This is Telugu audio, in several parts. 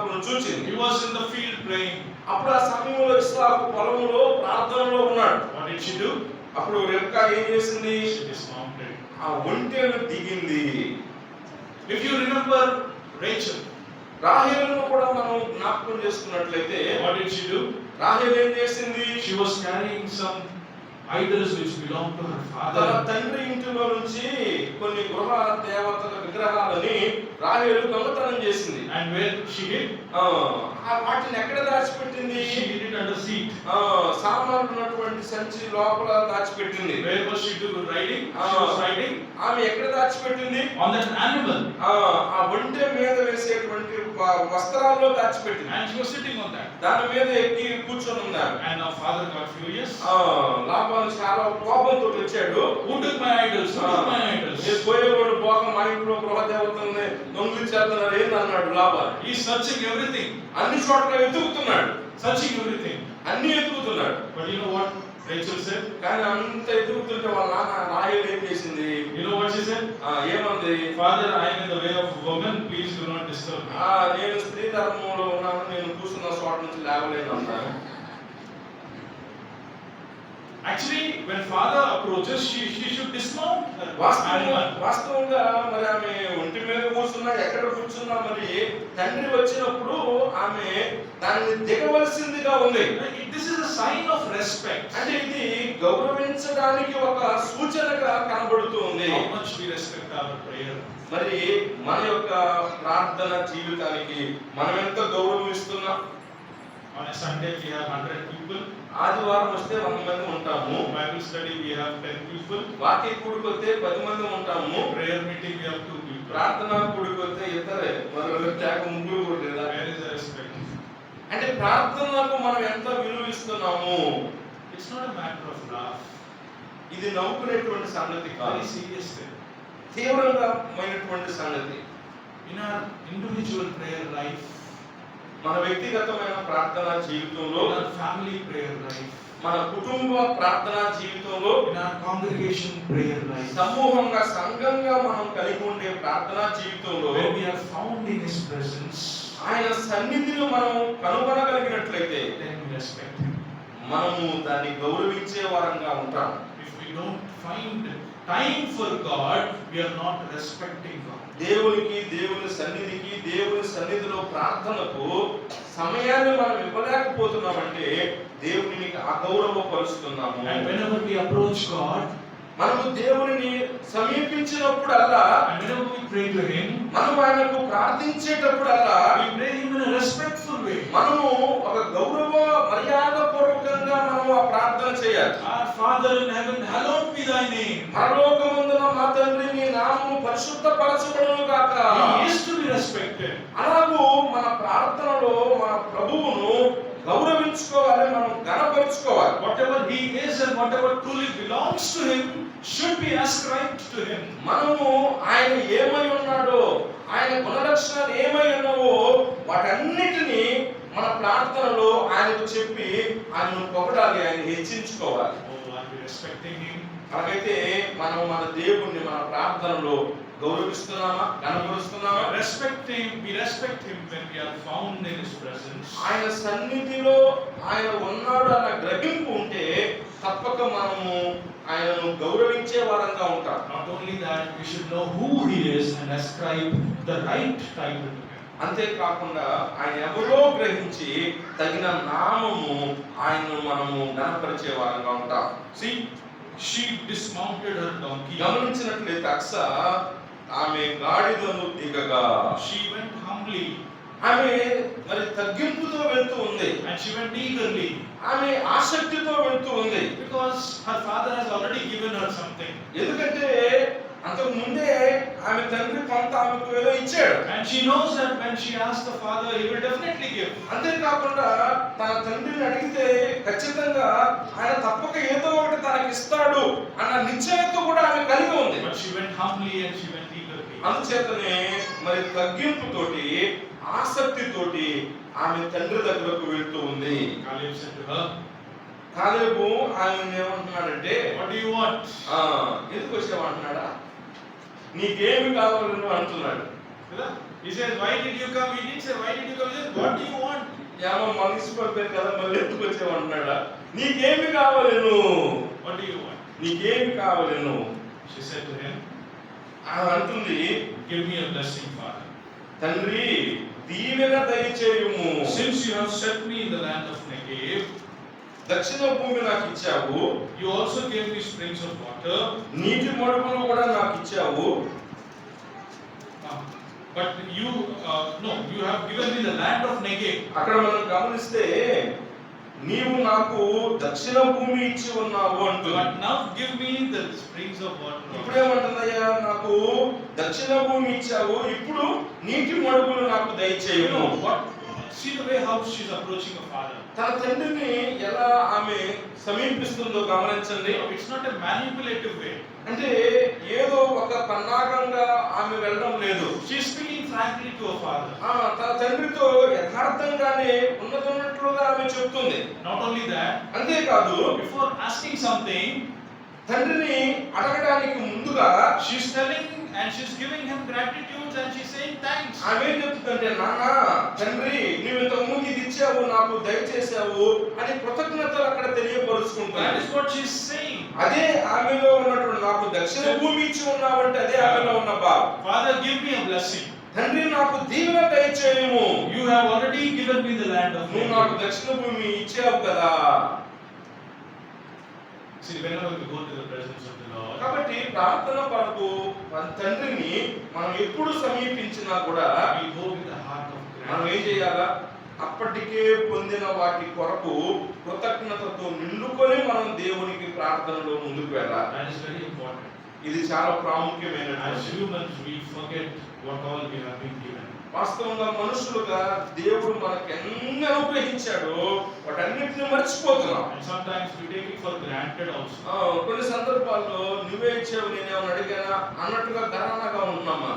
ఇస్సాకును చూచింది. He was in the field praying. అప్పుడు ఆ సమయంలో ఇస్సాకు పొలంలో ప్రార్థనలో ఉన్నాడు. What did she do? అప్పుడు రెబ్కా ఏం చేసింది? She dismounted. ఆ ఒంటెను దిగింది. If you remember Rachel, రాహేలును కూడా మనం జ్ఞాపకం చేసుకున్నట్లయితే what did she do? రాహేలు ఏం చేసింది? She was carrying some idols which belonged to her తన father. తండ్రి ఇంటిలో నుంచి కొన్ని గృహ దేవతల విగ్రహాలని రాహేలు దొంగతనం చేసింది. And where she hid? వాటిని ఎక్కడ దాచిపెట్టింది? She hid it under seat. సామాన్లు ఉన్నటువంటి సంచి లోపల దాచిపెట్టింది. Where was she riding? She was riding ఆమె ఎక్కడ దాచిపెట్టింది? on that animal. ఆ ఒంటె మీద వేసేటువంటి వస్త్రాల్లో దాచిపెట్టింది. And she was sitting on that. దాని మీద ఎక్కి కూర్చొని ఉన్నారు. And now father got furious. లాభాలు చాలా కోపంతో వచ్చాడు. Who took my idols? Who took my idols? నేను పోయేవాడు పోక మా ఇంట్లో గృహ దేవతల్ని దొంగిలించేస్తున్నారు ఏందన్నాడు లాభాలు. He is searching everything. అన్ని చోట్ల వెతుకుతున్నాడు. Searching everything. అన్ని వెతుకుతున్నాడు. But you know what Rachel said? కానీ అంత వెతుకుతుంటే వాళ్ళ నాన్న రాహేలు ఏం చేసింది? You know what she said? ఏమంది? Father, I am in the way of woman. Please do not disturb me. నేను స్త్రీ ధర్మంలో ఉన్నాను, నేను కూర్చున్న చోట నుంచి లేవలేను అన్నాను. Actually, when father approaches, she should dismount her animal. వాస్తవంగా మరి ఆమె ఒంటి మీద కూర్చున్నా ఎక్కడ కూర్చున్నా మరి తండ్రి వచ్చినప్పుడు ఆమె దాన్ని దిగవలసిందిగా ఉంది. This is a sign of respect. అంటే ఇది గౌరవించడానికి ఒక సూచనగా కనబడుతుంది. How much we respect our prayer. మరి మన యొక్క ప్రార్థన జీవితానికి మనం ఎంత గౌరవం ఇస్తున్నాం? On a Sunday we have 100 people. ఆదివారం వస్తే 100 మంది ఉంటాము. Bible study we have 10 people. వాక్య కూడికొస్తే 10 మంది ఉంటాము. Prayer meeting we have 2 people. ప్రార్థన కూడికొస్తే ఇద్దరే, మరి లేక ముగ్గురు కూడా లేదా? Where is the respect? అంటే ప్రార్థనకు మనం ఎంత విలువ ఇస్తున్నాము? It's not a matter of laugh. ఇది నవ్వుకునేటువంటి సంగతి కాదు. Very serious thing. తీవ్రమైనటువంటి సంగతి. In our individual prayer life, మన వ్యక్తిగతమైన ప్రార్థన జీవితంలో, in our family prayer life, మన కుటుంబ ప్రార్థన జీవితంలో, in our congregation prayer life, సమూహంగా సంఘంగా మనం కలిగి ఉండే ప్రార్థన జీవితంలో, when we are found in His presence, ఆయన సన్నిధిని మనం కనుగొనగలిగినట్లయితే then we respect Him. మనము దాన్ని గౌరవించే వారంగా ఉంటాం. If we don't find time for God, we are not respecting God. దేవునికి, దేవుని సన్నిధికి, దేవుని సన్నిధిలో ప్రార్థనకు సమయాన్ని మనం ఇవ్వలేకపోతున్నామంటే దేవునికి అగౌరవపరుస్తున్నాము. And whenever we approach God, మనము దేవునిని సమీపించినప్పుడల్లా, and whenever we pray to Him, మనం ఆయనకు ప్రార్థించేటప్పుడల్లా we pray Him in a respectful way. మనము ఒక గౌరవ మర్యాద పూర్వకంగా మనము ఆ ప్రార్థన చేయాలి. Our Father in heaven, hallowed be Thy name. పరలోకమందున మా తండ్రి, నీ నామము పరిశుద్ధపరచబడును గాక. He is to be respected. అలాగూ మన ప్రార్థనలో మన ప్రభువును గౌరవించుకోవాలి, మనం ఘనపరుచుకోవాలి. Whatever He is and whatever truly belongs to Him should be ascribed to Him. మనము ఆయన ఏమై ఉన్నాడో, ఆయన గుణలక్షణాలు ఏమై ఉన్నావో వాటన్నిటిని మన ప్రార్థనలో ఆయనకు చెప్పి ఆయనను పొగడాలి, ఆయన హెచ్చించుకోవాలి. Oh, are we respecting Him? అలాగైతే మనం మన దేవుణ్ణి మన ప్రార్థనలో గౌరవిస్తున్నామా, కనపరుస్తున్నామా? We respect Him when we are found in His presence. ఆయన సన్నిధిలో ఆయన ఉన్నాడు అన్న గ్రహింపు ఉంటే తప్పక మనము ఆయనను గౌరవించే వారంగా ఉంటాం. Not only that, we should know who He is and ascribe the right title to Him. అంతేకాకుండా ఆయన ఎవరో గ్రహించి తగిన నామము ఆయనను మనము ఘనపరిచే వారంగా ఉంటాం. See, she dismounted her donkey. గమనించినట్లయితే అక్స ఆమె గాడిదను దిగగా, She went humbly. ఆమె మరి తగ్గింపుతో వెళ్తూ ఉంది. And she went eagerly. ఆమె ఆసక్తితో వెళ్తూ ఉంది. Because her father has already given her something. ఎందుకంటే అంతకు ముందే ఆమె తండ్రి కొంత ఆమెకు ఏదో ఇచ్చాడు. And she knows that when she asks the father, he will definitely give. అంతేకాకుండా తన తండ్రిని అడిగితే ఖచ్చితంగా ఆయన తప్పక ఏదో ఒకటి తనకి ఇస్తాడు అన్న నిశ్చయత కూడా ఆమె కలిగి ఉంది. But she went humbly and she went eagerly. అందుచేతనే మరి తగ్గింపుతోటి, ఆసక్తితోటి ఆమె తండ్రి దగ్గరకు వెళ్తూ ఉంది. Caleb said to her, కాలేబు ఆయన ఏమంటున్నాడంటే, what do you want? ఎందుకు వచ్చావంటున్నాడా, నీకేమి కావాలని అంటున్నాడు. He said, why did you come? He didn't say, why did you come? He said, what do you want? ఏమో మున్సిపల్ కదా మళ్ళీ ఎందుకు వచ్చావు అంటున్నాడా? నీకేమి కావాలి నువ్వు? What do you want? నీకేమి కావాలి నువ్వు? She said to him, ఆమె అంటుంది, give me a blessing, Father. తండ్రి దీవెన దయచేయుము. Since you have set me in the land of Negev, దక్షిణ భూమి నాకు ఇచ్చావు, you also gave me springs of water, నీటి మడుగులు కూడా నాకు ఇచ్చావు. but you have given me the land of Negev. అక్కడ మనం గమనిస్తే నీవు నాకు దక్షిణ భూమి ఇచ్చి ఉన్నావు అంటుంది. But now give me the springs of water. ఇప్పుడేమంటుందయ్యా, నాకు దక్షిణ భూమి ఇచ్చావు, ఇప్పుడు నీటి మడుగులు నాకు You దయచేయుము. know what? See the way how she's approaching a father. తన తండ్రిని ఎలా ఆమె సమీపిస్తుందో గమనించండి. It's not a manipulative way. అంటే ఏదో ఒక పన్నాగంగా ఆమె వెళ్ళడం లేదు. She's speaking frankly to her father. తన తండ్రితో యథార్థంగానే ఉన్నట్లుగా ఆమె చెప్తుంది. Not only that, అంతేకాదు, before asking something, తండ్రిని అడగడానికి ముందుగా she's telling and she's giving him gratitude and she's saying thanks. ఆమె ఏం చెప్తుందంటే, నాన్న తండ్రి నీవు ఇంతకు ముందు ఇది ఇచ్చావు, నాకు దయచేసావు అని కృతజ్ఞతలు అక్కడ That తెలియపరుచుకుంటాను. is what she's saying. అదే ఆమెలో ఉన్నటువంటి, నాకు దక్షిణ భూమి ఇచ్చి ఉన్నావంటే అదే ఆమెలో ఉన్న భావం. Father, give me a blessing. తండ్రి నాకు దీవెన దయచేయము. You have already given me the land of నువ్వు నాకు Negev. దక్షిణ భూమి ఇచ్చావు కదా. See, whenever we go to the presence of the Lord, కాబట్టి ప్రార్థన కొరకు మన తండ్రిని మనం ఎప్పుడు సమీపించినా కూడా we go with the heart of మనం ఏం gratitude. చేయాలా? అప్పటికే పొందిన వాటి కొరకు కృతజ్ఞతతో నిండుకొని మనం దేవునికి ప్రార్థనలో ముందుకు వెళ్ళాలి. That is very important. ఇది చాలా As ప్రాముఖ్యమైనటువంటి. humans, we forget what all we have been given. వాస్తవంగా మనుషులుగా దేవుడు మనకు ఎన్ని అనుగ్రహించాడో వాటన్నిటిని మర్చిపోతున్నాం. And sometimes we take it for granted also. కొన్ని సందర్భాల్లో నువ్వే ఇచ్చావు నేనేమని అడిగానా అన్నట్టుగా గరానాగా ఉన్నామా.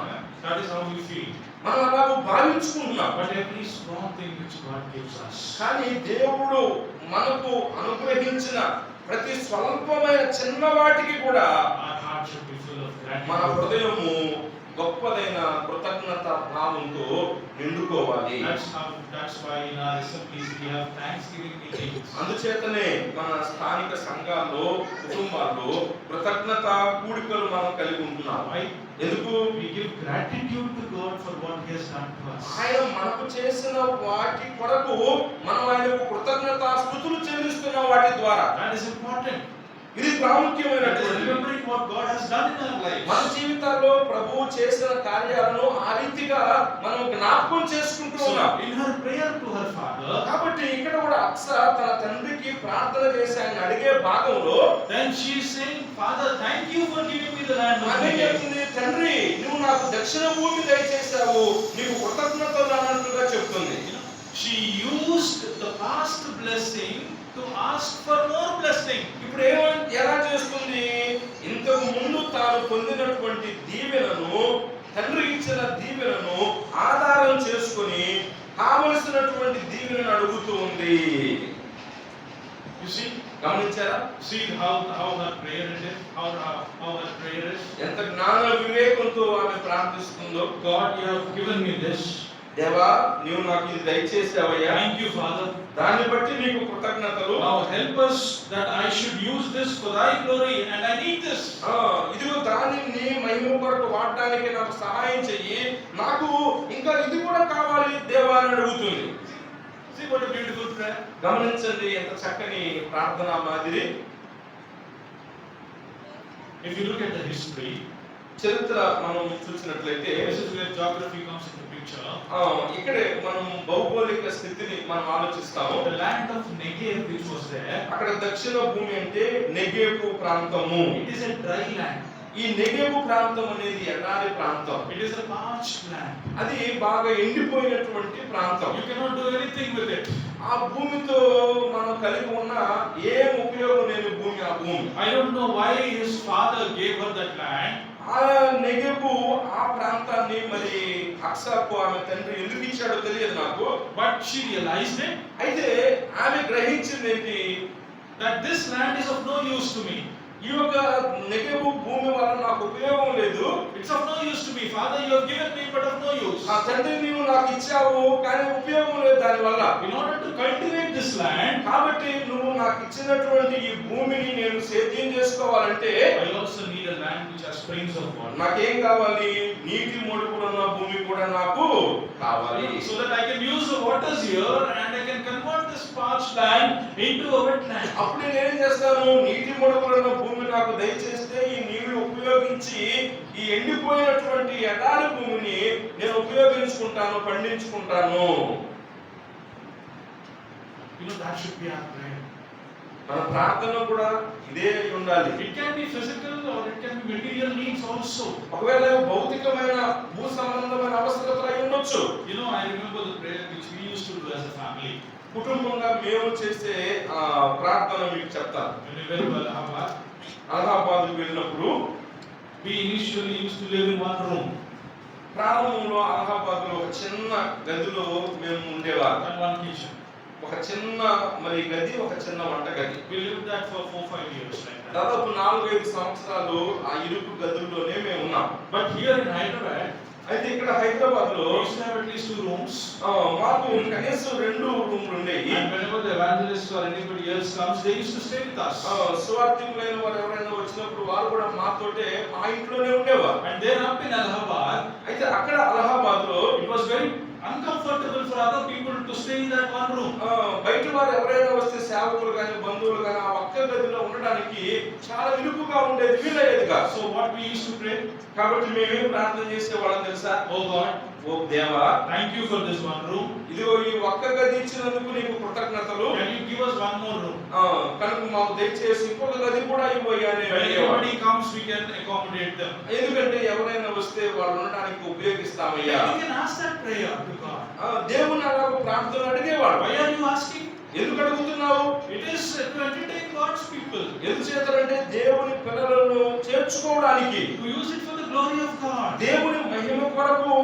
That is how we feel. మనం అలాగూ భావించుకుంటున్నాం. But every small thing which God gives us, కానీ దేవుడు మనకు అనుగ్రహించిన ప్రతి స్వల్పమైన చిన్న వాటికి కూడా our heart should be full of మన gratitude. హృదయము గొప్పదైన కృతజ్ఞత భావంతో నిండుకోవాలి. That's why in our assemblies we have Thanksgiving meetings. అందుచేతనే మన స్థానిక సంఘాల్లో, కుటుంబాల్లో కృతజ్ఞత కూడికలు మనం కలిగి ఉంటున్నాం. Why? ఎందుకు? We give gratitude to God for what He has done to us. ఆయన మనకు చేసిన వాటి కొరకు మనం ఆయనకు కృతజ్ఞత స్తుతులు చెల్లిస్తున్న వాటి ద్వారా. That is important. ఇది That is ప్రాముఖ్యమైనటువంటి. remembering what God has done in our lives. మన జీవితాల్లో ప్రభువు చేసిన కార్యాలను ఆ రీతిగా మనం జ్ఞాపకం చేసుకుంటూ ఉన్నాం. So in her prayer to her father, కాబట్టి ఇక్కడ కూడా అక్స తన తండ్రికి ప్రార్థన చేసి ఆయన అడిగే భాగంలో then she is saying, Father, thank you for giving me the land of ఆమె Negev. చెప్తుంది, తండ్రి నువ్వు నాకు దక్షిణ భూమి దయచేసావు, నీకు కృతజ్ఞతలు అన్నట్లుగా చెప్తుంది. She used the past blessing to ask for more blessing. ఇప్పుడు ఎలా చేస్తుంది? ఇంతకు ముందు తాను పొందినటువంటి దీవెనను, తండ్రి ఇచ్చిన దీవెనను ఆధారం చేసుకొని కావలసినటువంటి దీవెనను అడుగుతూ ఉంది. You see, గమనించారా? see how her prayer is, how her prayer is. ఎంత జ్ఞాన వివేకంతో ఆమె ప్రార్థిస్తుందో. God, you have given me this. దేవా నీవు నాకు ఇది దయచేసావయ్యా, Thank you, Father. దాన్ని బట్టి నీకు కృతజ్ఞతలు. Now help us that I should use this for thy glory and I need this. ఇదిగో దానిని మహిమ కొరకు వాడడానికి నాకు సహాయం చెయ్యి, నాకు ఇంకా ఇది కూడా కావాలి దేవా అని అడుగుతుంది. See what a beautiful prayer. గమనించండి ఎంత చక్కని ప్రార్థనా మాదిరి. If you look at the history, చరిత్ర మనం చూసినట్లయితే this is where geography comes into picture. ఇక్కడే మనం భౌగోళిక స్థితిని మనం ఆలోచిస్తాము. The land of Negev which was there, అక్కడ దక్షిణ భూమి అంటే నెగేబు ప్రాంతము. it is a dry land. ఈ నెగేబు ప్రాంతం అనేది ఎడారి ప్రాంతం. It is a parched land. అది బాగా ఎండిపోయినటువంటి ప్రాంతం. You cannot do anything with it. ఆ భూమితో మనం కలిగి ఉన్న ఏం ఉపయోగం లేని భూమి ఆ భూమి. I don't know why his father gave her that land. ఆ నెగెబు ఆ ప్రాంతాన్ని మరి అక్సాకు ఆమె తండ్రి ఎందుకు ఇచ్చాడో తెలియదు నాకు. But she realized it, అయితే ఆమె గ్రహించింది ఏంటి? that this land is of no use to me. ఈ యొక్క నెగెబు భూమి వల్ల నాకు ఉపయోగం లేదు. It's of no use to me. Father, you have given me, but of no use. ఆ తండ్రి నీవు నాకు ఇచ్చావు కానీ ఉపయోగం లేదు దాని వల్ల. In order to cultivate this land, కాబట్టి నువ్వు నాకు ఇచ్చినటువంటి ఈ భూమిని నేను సేద్యం చేసుకోవాలంటే I also need a land which has springs of water. నాకేం కావాలి? నీటి మడుగులున్న భూమి కూడా నాకు కావాలి. So that I can use the waters here and I can convert this parched land into a wetland. అప్పుడు నేనేం చేస్తాను? నీటి మడుగులున్న భూమి నాకు దయచేస్తే ఈ నీళ్లు ఉపయోగించి ఈ ఎండిపోయినటువంటి ఎడారి భూమిని నేను ఉపయోగించుకుంటాను, పండించుకుంటాను. You know, that should be our prayer. మన ప్రార్థన కూడా ఇదే అయి ఉండాలి. It can be physical or it can be material needs also. ఒకవేళ భౌతికమైన భూ సంబంధమైన అవసరతలు అయి ఉండొచ్చు. You know, I remember the prayer which we used to do as a family. కుటుంబంగా మేము చేసే ప్రార్థన మీకు చెప్తాను. When we went to Allahabad, అలహాబాద్కు వెళ్ళినప్పుడు we initially used to live in one room ప్రారంభంలో అలహాబాద్లో ఒక చిన్న గదిలో మేము ఉండేవాళ్ళం. and one kitchen. ఒక చిన్న గది, ఒక చిన్న వంట గది. We lived that for 4-5 years like that. దాదాపు 4-5 సంవత్సరాలు ఆ ఇరుకు గదుల్లోనే మేము ఉన్నాం. But here in Hyderabad, అయితే ఇక్కడ హైదరాబాద్ లో we used to have at least 2 rooms. మాకు కనీసం 2 రూమ్లు ఉండేవి. And whenever the evangelist or anybody else comes, they used to stay with us. సువార్థికులైన వారు ఎవరైనా వచ్చినప్పుడు వారు కూడా మాతోటే మా ఇంట్లోనే ఉండేవారు. And then up in Allahabad, అయితే అక్కడ అలహాబాద్ లో it was very uncomfortable for other people to stay in that one room. బయట వారు ఎవరైనా వస్తే సేవకులు కానీ బంధువులు కానీ ఆ ఒక్క గదిలో ఉండడానికి చాలా విలుపుగా ఉండేది, వీలయ్యేదిగా. So what we used to pray, కాబట్టి మేమేం ప్రార్థన చేసేవాళ్ళం తెలుసా? oh God, ఓ దేవా, thank you for this one room. ఇదిగో ఈ ఒక్క గది ఇచ్చినందుకు నీకు కృతజ్ఞతలు. Can you give us one more room? కనుక మాకు దయచేసి ఇంకొక గది కూడా ఇవ్వయ్యా. When anybody comes, we can accommodate them. ఎందుకంటే ఎవరైనా వస్తే వాళ్ళు ఉండడానికి ఉపయోగిస్తామయ్యా. You can ask that prayer to God. దేవుని అలాగ ప్రార్థన అడిగేవాడు. Why are you asking? ఎందుకు అడుగుతున్నావు? It is to entertain God's people. ఎందుచేతంటే దేవుని పిల్లలను చేర్చుకోవడానికి, To use it for the glory of God. దేవుని మహిమ కొరకు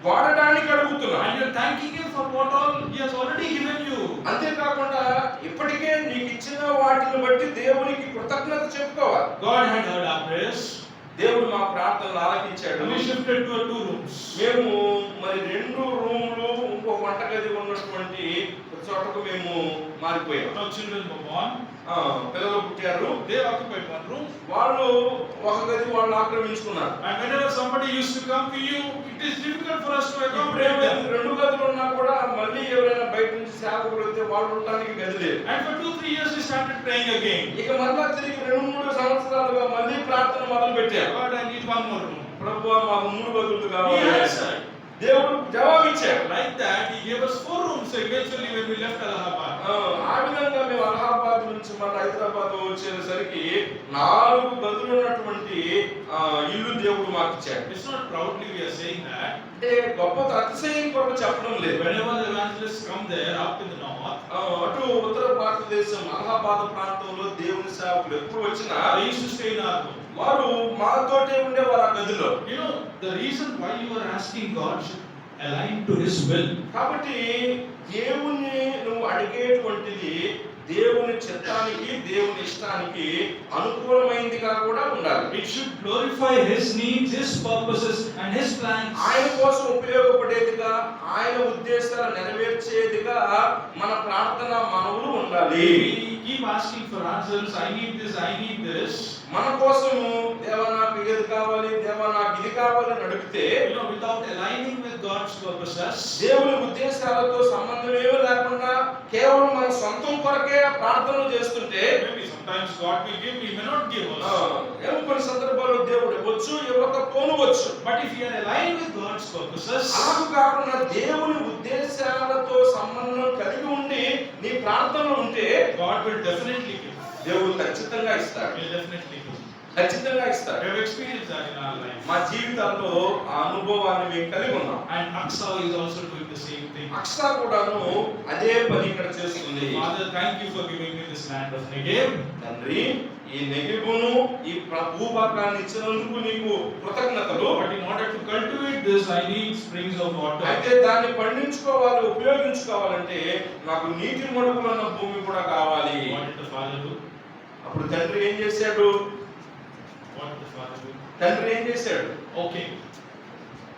వాడడానికి అడుగుతున్నా. And you're thanking Him for what all He has already given you. అంతేకాకుండా ఇప్పటికే నీకు ఇచ్చిన వాటిని బట్టి దేవునికి కృతజ్ఞత చెప్పుకోవాలి. God had heard our prayers. దేవుడు మా ప్రార్థనలు ఆలకించాడు. We shifted to 2 rooms. మేము 2 రూములు ఇంకో వంటగది ఉన్నటువంటి ఒక చోటకు మేము మారిపోయాం. Now children were born. పిల్లలు పుట్టారు. They occupied one room. వాళ్ళు ఒక గది వాళ్ళు ఆక్రమించుకున్నారు. And whenever somebody used to come to you, it is difficult for us to accommodate them. 2 గదులు ఉన్నా కూడా మళ్ళీ ఎవరైనా బయట నుంచి సేవకులు వస్తే వాళ్ళు ఉండడానికి గది లేదు. And for 2-3 years we started praying again. ఇక మళ్ళా తిరిగి 2-3 సంవత్సరాలుగా మళ్ళీ ప్రార్థన మొదలు పెట్టారు. God, I need one more room. ప్రభువా మాకు 3 గదులు He కావాలి. answered. దేవుడు జవాబిచ్చాడు. Like that, He gave us 4 rooms eventually when we left Allahabad. ఆ విధంగా మేము అలహాబాద్ నుంచి మన హైదరాబాద్ వచ్చేసరికి 4 గదులు ఉన్నటువంటి ఇల్లు దేవుడు మాకు ఇచ్చాడు. It's not proudly we are saying that. అంటే గొప్ప అతిశయం కొరకు చెప్పడం లేదు. Whenever the evangelists come there up in the north, అటు ఉత్తర భారతదేశం అలహాబాద్ ప్రాంతంలో దేవుని సేవకులు ఎప్పుడు వచ్చినా they used to stay in our room. వారు మాతోటే ఉండేవారు ఆ గదిలో. You know, the reason why you are asking God should align to His will. కాబట్టి దేవుని నువ్వు అడిగేటువంటిది దేవుని చిత్తానికి, దేవుని ఇష్టానికి అనుకూలమైనదిగా కూడా ఉండాలి. It should glorify His needs, His purposes and His plans. ఆయన కోసం ఉపయోగపడేదిగా, ఆయన ఉద్దేశాలు నెరవేర్చేదిగా మన ప్రార్థన మనవులు ఉండాలి. We keep asking for answers. I need this, I need this. మన కోసము దేవా నాకు ఇది కావాలి, దేవా నాకు ఇది కావాలి అని అడిగితే, You know, without aligning with God's purposes, దేవుని ఉద్దేశాలతో సంబంధం ఏమీ లేకుండా కేవలం మన సొంతం కొరకే ప్రార్థనలు చేస్తుంటే, maybe sometimes God will give, He may not give us. ఏమో కొన్ని సందర్భాల్లో దేవుడు ఇవ్వచ్చు, ఇవ్వకపోవచ్చు. But if you are aligned with God's purposes, అలాగూ కాకుండా దేవుని ఉద్దేశాలతో సంబంధం కలిగి ఉండి నీ ప్రార్థనలు ఉంటే God will definitely give. దేవుడు ఖచ్చితంగా ఇస్తాడు. He will definitely give. ఖచ్చితంగా We ఇస్తాడు. have experienced that in our life. మా జీవితాల్లో ఆ అనుభవాన్ని మేము కలిగి ఉన్నాం. And Aksa is also doing the same thing. అక్షా కూడాను అదే పని ఇక్కడ చేస్తుంది. Father, thank you for giving me this land of Negev. తండ్రి, ఈ నెగిబును ఈ భూభాగాన్ని ఇచ్చినందుకు నీకు కృతజ్ఞతలు. But in order to cultivate this, I need springs of water. అయితే దాన్ని పండించుకోవాలి, ఉపయోగించుకోవాలంటే నాకు నీటి మడుగులున్న భూమి కూడా కావాలి. What did the father do? అప్పుడు తండ్రి ఏం చేశాడు? What did the father do? తండ్రి ఏం చేశాడు? Okay.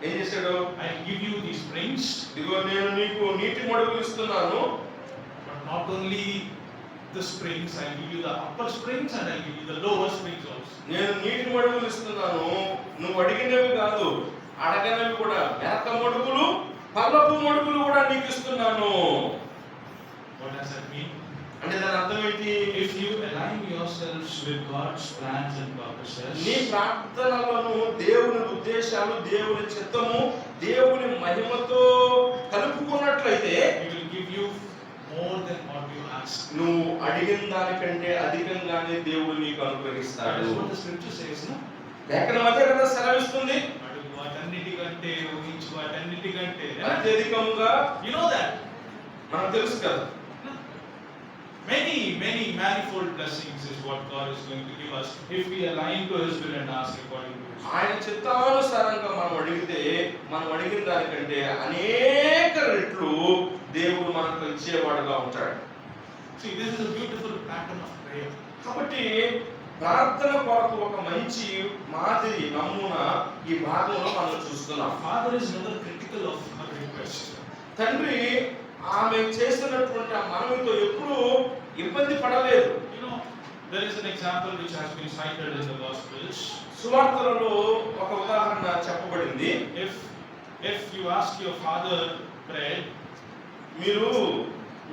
ఏం చేశాడు? I'll give you these springs, ఇదిగో నేను నీకు నీటి మడుగులు ఇస్తున్నాను. but not only the springs, I'll give you the upper springs and I'll give you the lower springs also. నేను నీటి మడుగులు ఇస్తున్నాను, నువ్వు అడిగినవి కాదు, అడగనవి కూడా, మేక మడుగులు పల్లపు మడుగులు కూడా నీకు ఇస్తున్నాను. What does that mean? అంటే దాని అర్థం ఏంటి? If you align yourselves with God's plans and purposes, నీ ప్రార్థనలను దేవుని ఉద్దేశాలు, దేవుని చిత్తము, దేవుని మహిమతో కలుపుకున్నట్లయితే He will give you more than what you ask. నువ్వు అడిగిన దానికంటే అధికంగానే దేవుడు నీకు అనుగ్రహిస్తాడు. That is what the scripture says, no? లేఖనం అదే కదా సెలవిస్తుంది. అడుగు వాటన్నిటికంటే, ఊహించు వాటన్నిటికంటే. అత్యధికముగా, You know that. మనకు తెలుసు కదా, Many manifold blessings is what God is going to give us if we align to His will and ask according to His will. ఆయన చిత్తానుసారంగా మనం అడిగితే, మనం అడిగిన దానికంటే అనేక రెట్లు దేవుడు మనకు ఇచ్చేవాడుగా ఉంటాడు. See, this is a beautiful pattern of prayer. కాబట్టి ప్రార్థన కొరకు ఒక మంచి మాదిరి నమూనా ఈ భాగంలో మనం చూస్తున్నాం. Father is never critical of her request. తండ్రి ఆమె చేస్తున్నటువంటి ఆ మనవితో ఎప్పుడూ ఇబ్బంది పడలేదు. You know, there is an example which has been cited in the Gospels. సువార్తలలో ఒక ఉదాహరణ చెప్పబడింది. If you ask your father bread, మీరు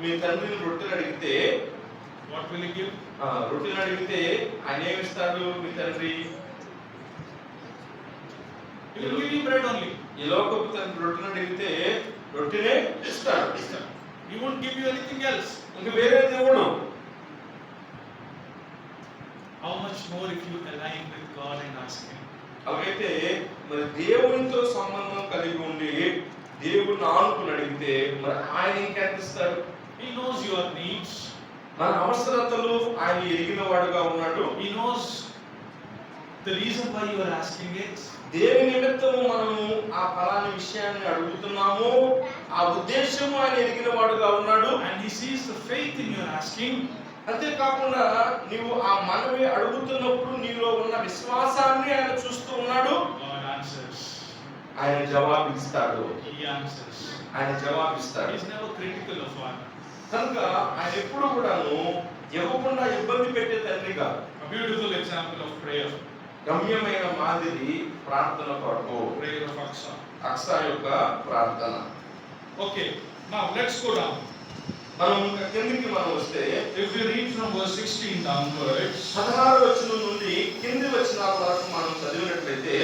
మీ తండ్రిని రొట్టెలు అడిగితే, what will he give? రొట్టెలు అడిగితే ఆయన ఏమిస్తాడు? మీ తండ్రి He will give you bread only. ఈ లోకపు తండ్రి రొట్టెలు అడిగితే రొట్టెనే ఇస్తాడు. He won't give you anything else. ఇంక వేరే దేవుడు. How much more if you align with God and ask Him? అలాగైతే మరి దేవునితో సంబంధం కలిగి ఉండి దేవుని ఆనుకుని అడిగితే మరి ఆయన ఇంకెంత ఇస్తాడు? He knows your needs. మన అవసరతలు ఆయన ఎరిగిన వాడుగా ఉన్నాడు. He knows the reason why you are asking it. దేని నిమిత్తము మనము ఆ ఫలాని విషయాన్ని అడుగుతున్నాము, ఆ ఉద్దేశము ఆయన ఎరిగిన వాడుగా ఉన్నాడు. And He sees the faith in your asking. అంతేకాకుండా నీవు ఆ మనవి అడుగుతున్నప్పుడు నీలో ఉన్న విశ్వాసాన్ని ఆయన చూస్తూ ఉన్నాడు. God answers. ఆయన జవాబిస్తాడు. He answers. ఆయన జవాబిస్తాడు. He is never critical of one. కనుక ఆయన ఎప్పుడు కూడాను ఇవ్వకుండా ఇబ్బంది పెట్టే తండ్రి కాదు. A beautiful example of prayer. గమ్యమైన మాదిరి ప్రార్థన కొరకు Prayer of Aksa. అక్సా యొక్క ప్రార్థన. Okay, now let's go down. మనం ఇంకా కిందికి మనం వస్తే, If we read from verse 16 downwards, 16వ వచనం నుండి కింది వచనాల వరకు మనం చదివినట్లయితే,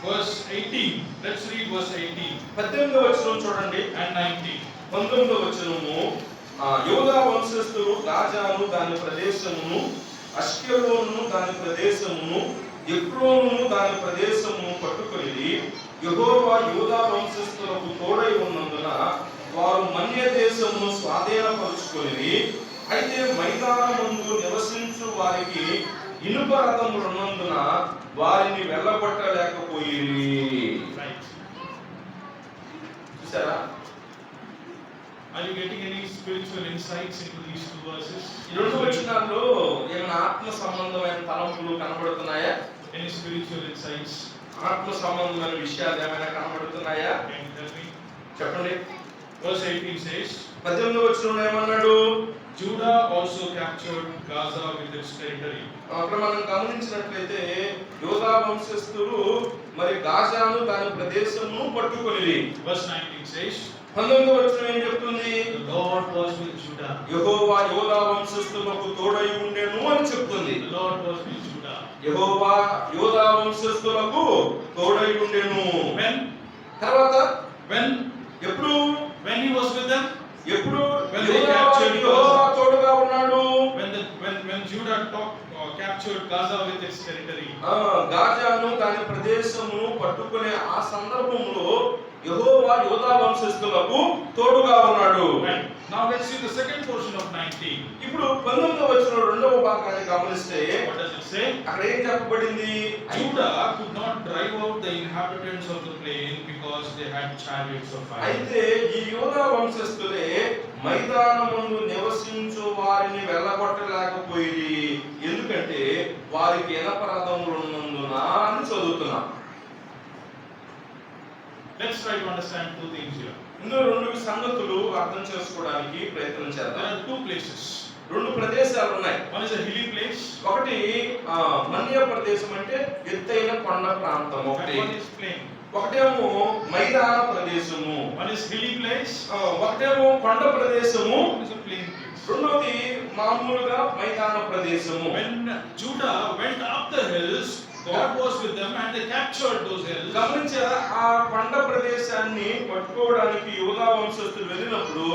verse 18, let's read verse 18 18వ వచనం చూడండి, and 19. 19వ వచనము, యోధా వంశస్థులు గాజాను దాని ప్రదేశమును, అష్కెలోను దాని ప్రదేశమును, ఎక్రోను దాని ప్రదేశమును పట్టుకొని యెహోవా యోధా వంశస్థులకు తోడై ఉన్నందున వారు మన్య దేశమును స్వాధీనపరుచుకొని, అయితే మైదానమందు నివసించు వారికి ఇనుప రథములు ఉన్నందున వారిని వెళ్ళగొట్టలేకపోయిరి. Right. చూసారా? Are you getting any spiritual insights into these two verses? ఈ రెండు వచనాల్లో ఏమైనా ఆత్మ సంబంధమైన తలంపులు కనబడుతున్నాయా? Any spiritual insights? ఆత్మ సంబంధమైన విషయాలు ఏమైనా కనబడుతున్నాయా? Can you tell me? చెప్పండి. Verse 18 says, 18వ వచనంలో ఏమన్నాడు? Judah also captured Gaza with its territory. అక్కడ మనం గమనించినట్లయితే యోధా వంశస్థులు మరి గాజాను దాని ప్రదేశమును పట్టుకొనిరి. Verse 19 says, 19వ వచనం ఏం చెప్తుంది? the Lord was with Judah. యెహోవా యోధా వంశస్థులకు తోడై ఉండెను అని చెప్తుంది. The Lord was with Judah. యెహోవా యోధా వంశస్థులకు తోడై ఉండెను. When? తర్వాత When? ఎప్పుడు? When He was with them? ఎప్పుడు? When they captured యెహోవా తోడుగా ఉన్నాడు. When Judah captured Gaza with its territory. గాజాను దాని ప్రదేశమును పట్టుకునే ఆ సందర్భంలో యెహోవా యోధా వంశస్థులకు తోడుగా ఉన్నాడు. Right. Now let's see the second portion of 19. ఇప్పుడు 19వ వచనం రెండవ భాగాన్ని గమనిస్తే What does it say? అక్కడ ఏం చెప్పబడింది? Judah could not drive out the inhabitants of the plain because they had chariots of fire. అయితే ఈ యోధా వంశస్థులే మైదానమందు నివసించు వారిని వెళ్ళగొట్టలేకపోయి, ఎందుకంటే వారికి ఇనప రథములు ఉన్నందున అని చదువుతున్నాం. Let's try to understand two things here. ఇందులో రెండు సంగతులు అర్థం చేసుకోవడానికి ప్రయత్నం There చేద్దాం. are two places. రెండు ప్రదేశాలు ఉన్నాయి. One is a hilly place. ఒకటి మన్య ప్రదేశం అంటే ఎత్తైన కొండ ప్రాంతం And ఒకటి. one is plain. ఒకటేమో మైదాన ప్రదేశము. One is hilly place. ఒకటేమో కొండ ప్రదేశము. One is a plain place. రెండోది మామూలుగా మైదాన ప్రదేశము. When Judah went up the hills, God was with them and they captured those hills. గమనించారా, ఆ కొండ ప్రదేశాన్ని పట్టుకోవడానికి యూదా వంశస్థులు వెళ్ళినప్పుడు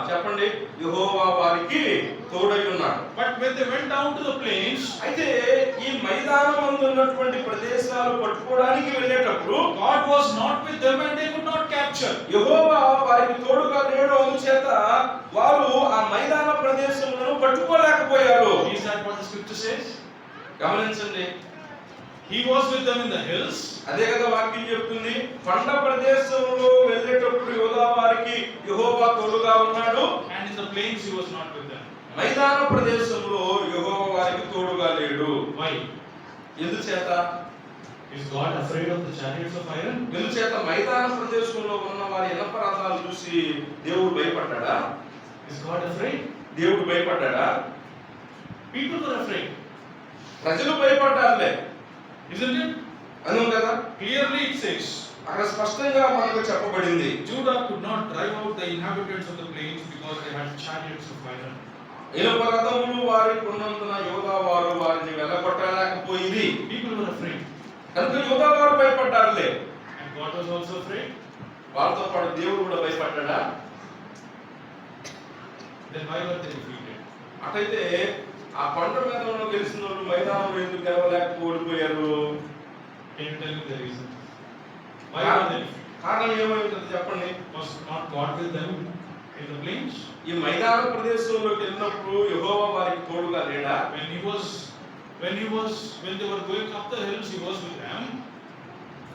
చెప్పండి, యెహోవా వారికి తోడై ఉన్నాడు. But when they went down to the plains, అయితే ఈ మైదానమందు ఉన్నటువంటి ప్రదేశాలు పట్టుకోవడానికి వెళ్ళేటప్పుడు God was not with them and they could not capture. యెహోవా వారికి తోడుగా లేడు అందుచేత వారు ఆ మైదాన ప్రదేశములను పట్టుకోలేకపోయారు. Is that what the scripture says? గమనించండి, He was with them in the hills. అదే కదా వాక్యం చెప్తుంది. కొండ ప్రదేశంలో వెళ్ళేటప్పుడు యూదా వారికి యెహోవా తోడుగా ఉన్నాడు, And in the plains he was not with them. మైదాన ప్రదేశంలో యెహోవా వారికి తోడుగా లేడు. Why? ఎందుచేత? Is God afraid of the chariots of iron? ఎందుచేత మైదాన ప్రదేశంలో ఉన్న వారి ఇనప రథాలు చూసి దేవుడు భయపడ్డాడా? Is God afraid? దేవుడు భయపడ్డాడా? People were afraid. ప్రజలు భయపడ్డారులే, Isn't it? అను కదా. Clearly it says, అక్కడ స్పష్టంగా మనకు చెప్పబడింది, Judah could not drive out the inhabitants of the plains because they had chariots of iron. ఇనుప రథములు వారికి ఉన్నందున యూదా వారు వారిని వెళ్ళగొట్టలేకపోయింది. People were afraid. కనుక యూదా వారు భయపడ్డారులే. And God was also afraid. వారితో పాటు దేవుడు కూడా భయపడ్డాడా? Then why were they defeated? అటైతే ఆ కొండ మీద ఉన్న గెలిచిన వాళ్ళు మైదానంలో ఎందుకు గెలవలేకపోయారు? Can you tell me the reason? Why were they defeated? కారణం ఏమైంది చెప్పండి. Was not God with them in the plains? ఈ మైదాన ప్రదేశంలోకి వెళ్ళినప్పుడు యెహోవా వారికి తోడుగా లేడా? When they were going up the hills, he was with them.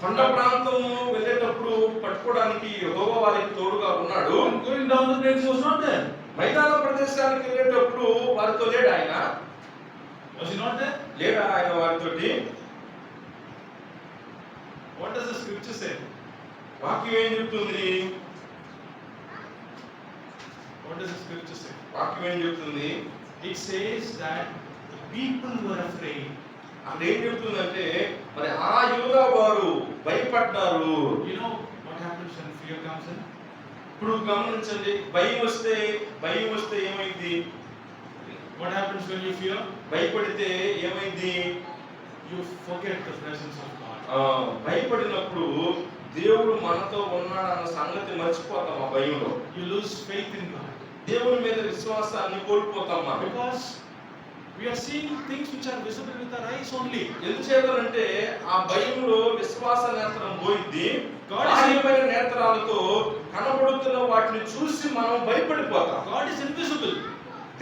కొండ ప్రాంతము వెళ్ళేటప్పుడు పట్టుకోవడానికి యెహోవా వారికి తోడుగా ఉన్నాడు. And going down the plains, he was not there. మైదాన ప్రదేశానికి వెళ్ళేటప్పుడు వారితో లేడు ఆయన. Was he not there? లేడా ఆయన వారితోటి? What does the scripture say? వాక్యం ఏం చెప్తుంది? What does the scripture say? వాక్యం ఏం చెప్తుంది? It says that the people were afraid. అక్కడ ఏం చెప్తుందంటే మరి ఆ యూదా వారు భయపడ్డారు. You know what happens when fear comes in? ఇప్పుడు గమనించండి, భయం వస్తే ఏమైంది? What happens when you fear? భయపడితే ఏమైంది? You forget the presence of God. భయపడినప్పుడు దేవుడు మనతో ఉన్నాడన్న సంగతి మర్చిపోతాం. ఆ భయంలో You lose faith in God. దేవుని మీద విశ్వాసాన్ని కోల్పోతాం మనం. Because we are seeing things which are visible with our eyes only. ఎందుచేతనంటే ఆ భయంలో విశ్వాస నేత్రం పోయింది. బాహ్యమైన నేత్రాలతో కనబడుతున్న వాటిని చూసి మనం భయపడిపోతాం. God is invisible.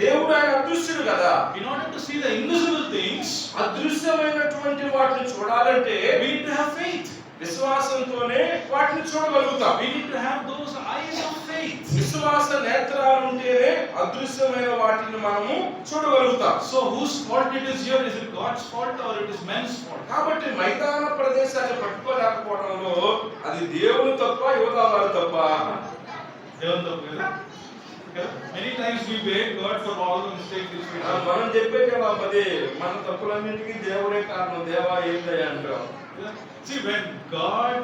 దేవుడు ఆయన అదృశ్యుడు కదా. In order to see the invisible things, అదృశ్యమైనటువంటి వాటిని చూడాలంటే we need to have faith. విశ్వాసంతోనే వాటిని చూడగలుగుతాం. We need to have those eyes of faith. విశ్వాస నేత్రాలు ఉంటేనే అదృశ్యమైన వాటిని మనము చూడగలుగుతాం. So whose fault it is here? Is it God's fault or it is men's fault? కాబట్టి మైదాన ప్రదేశాన్ని పట్టుకోలేకపోవడంలో అది దేవుని తప్ప యూదా వారి తప్ప? Many times we blame God for all the mistakes which we have. మనం చెప్పే జవాబు అదే, మన తప్పులన్నింటికి దేవుడే కారణం. దేవా ఏందయ్యా అంటాం. See, when God,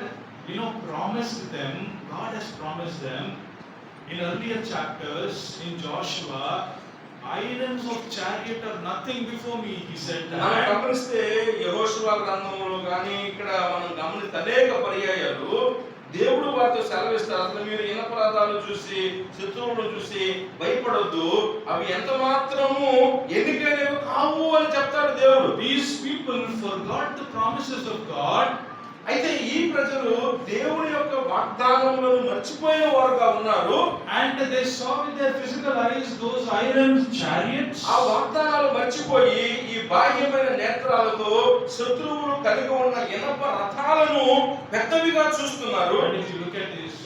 promised them, God has promised them in earlier chapters in Joshua, irons of chariot are nothing before me, he said మనం that. గమనిస్తే యెహోషువ గ్రంథంలో కానీ ఇక్కడ మనం గమనిస్తే అనేక పర్యాయాలు దేవుడు వారితో సెలవిస్తారు, అసలు మీరు ఇనపరాధాలు చూసి శత్రువులను చూసి భయపడొద్దు, అవి ఎంత మాత్రము ఎన్నికైనవి కావు అని చెప్తాడు దేవుడు. These people forgot the promises of God. అయితే ఈ ప్రజలు దేవుని యొక్క వాగ్దానములను మర్చిపోయిన వారుగా ఉన్నారు. And they saw with their physical eyes those iron chariots. ఆ వాగ్దానాలు మర్చిపోయి ఈ బాహ్యమైన నేత్రాలతో శత్రువులు కలిగి ఉన్న ఇనప రథాలను పెద్దవిగా చూస్తున్నారు. And if you look at these